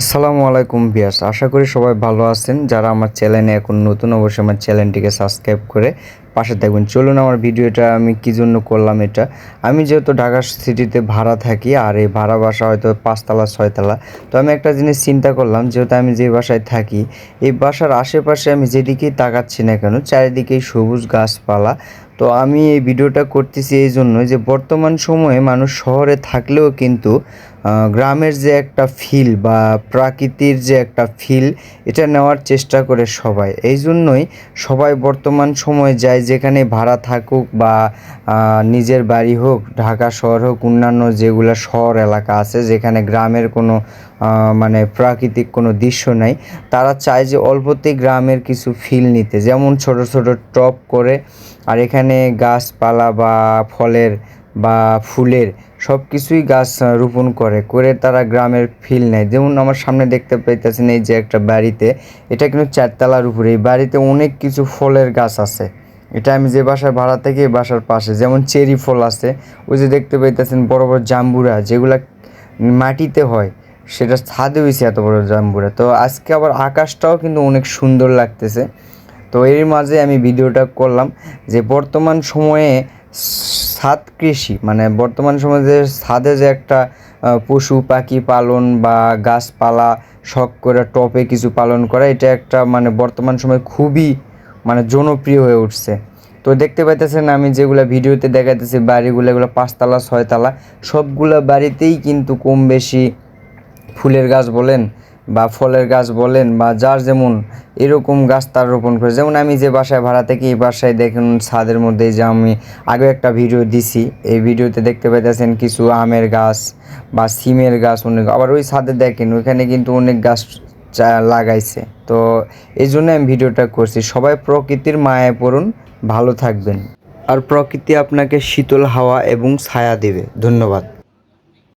আসসালামু আলাইকুম ভিউয়ার্স, আশা করি সবাই ভালো আছেন। যারা আমার চ্যানেলে এখন নতুন, অবশ্যই আমার চ্যানেলটিকে সাবস্ক্রাইব করে পাশে থাকবেন। চলুন, আমার ভিডিওটা আমি কী জন্য করলাম এটা। আমি যেহেতু ঢাকা সিটিতে ভাড়া থাকি, আর এই ভাড়া বাসা হয়তো 5তলা 6তলা। তো আমি একটা জিনিস চিন্তা করলাম, যেহেতু আমি যে বাসায় থাকি, এই বাসার আশেপাশে আমি যেদিকেই তাকাচ্ছি না কেন, চারিদিকেই সবুজ গাছপালা। তো আমি এই ভিডিওটা করতেছি এই জন্য যে বর্তমান সময়ে মানুষ শহরে থাকলেও কিন্তু গ্রামের যে একটা ফিল বা প্রাকৃতির যে একটা ফিল, এটা নেওয়ার চেষ্টা করে সবাই। এই জন্যই সবাই বর্তমান সময়ে যায়, যেখানে ভাড়া থাকুক বা নিজের বাড়ি হোক, ঢাকা শহর হোক, অন্যান্য যেগুলো শহর এলাকা আছে যেখানে গ্রামের কোনো মানে প্রাকৃতিক কোনো দৃশ্য নাই, তারা চায় যে অল্পতেই গ্রামের কিছু ফিল নিতে। যেমন ছোট ছোট টপ করে, আর এখানে গাছপালা বা ফলের বা ফুলের সব কিছুই গাছ রোপণ করে তারা গ্রামের ফিল নেয়। যেমন আমার সামনে দেখতে পাইতেছেন, এই যে একটা বাড়িতে, এটা কিন্তু 4তলার উপরে। এই বাড়িতে অনেক কিছু ফলের গাছ আছে। এটা আমি যে বাসায় ভাড়া থেকে, এই বাসার পাশে যেমন চেরি ফল আছে, ওই যে দেখতে পাইতেছেন বড় বড় জাম্বুরা, যেগুলা মাটিতে হয়, সেটা ছাদে হয়েছে এত বড় জাম্বুরা। তো আজকে আবার আকাশটাও কিন্তু অনেক সুন্দর লাগতেছে। তো এর মাঝে আমি ভিডিওটা করলাম যে বর্তমান সময়ে ছাদ কৃষি, মানে বর্তমান সময়ে যে ছাদে যে একটা পশু পাখি পালন বা গাছপালা শখ করে টপে কিছু পালন করা, এটা একটা মানে বর্তমান সময়ে খুবই মানে জনপ্রিয় হয়ে উঠছে। তো দেখতে পাইতেছেন আমি যেগুলো ভিডিওতে দেখাইতেছি বাড়িগুলো, এগুলো 5তলা 6তলা, সবগুলো বাড়িতেই কিন্তু কম বেশি ফুলের গাছ বলেন বা ফলের গাছ বলেন বা যার যেমন এরকম গাছ তার রোপণ করে। যেমন আমি যে বাসায় ভাড়া থাকি, এই বাসায় দেখুন ছাদের মধ্যে, যে আমি আগে একটা ভিডিও দিছি, এই ভিডিওতে দেখতে পাইতেছেন কিছু আমের গাছ বা সিমের গাছ অনেক। আবার ওই ছাদে দেখেন ওইখানে কিন্তু অনেক গাছ লাগাইছে। তো এই জন্য আমি ভিডিওটা করছি। সবাই প্রকৃতির মায়ায় পড়ুন, ভালো থাকবেন, আর প্রকৃতি আপনাকে শীতল হাওয়া এবং ছায়া দেবে। ধন্যবাদ।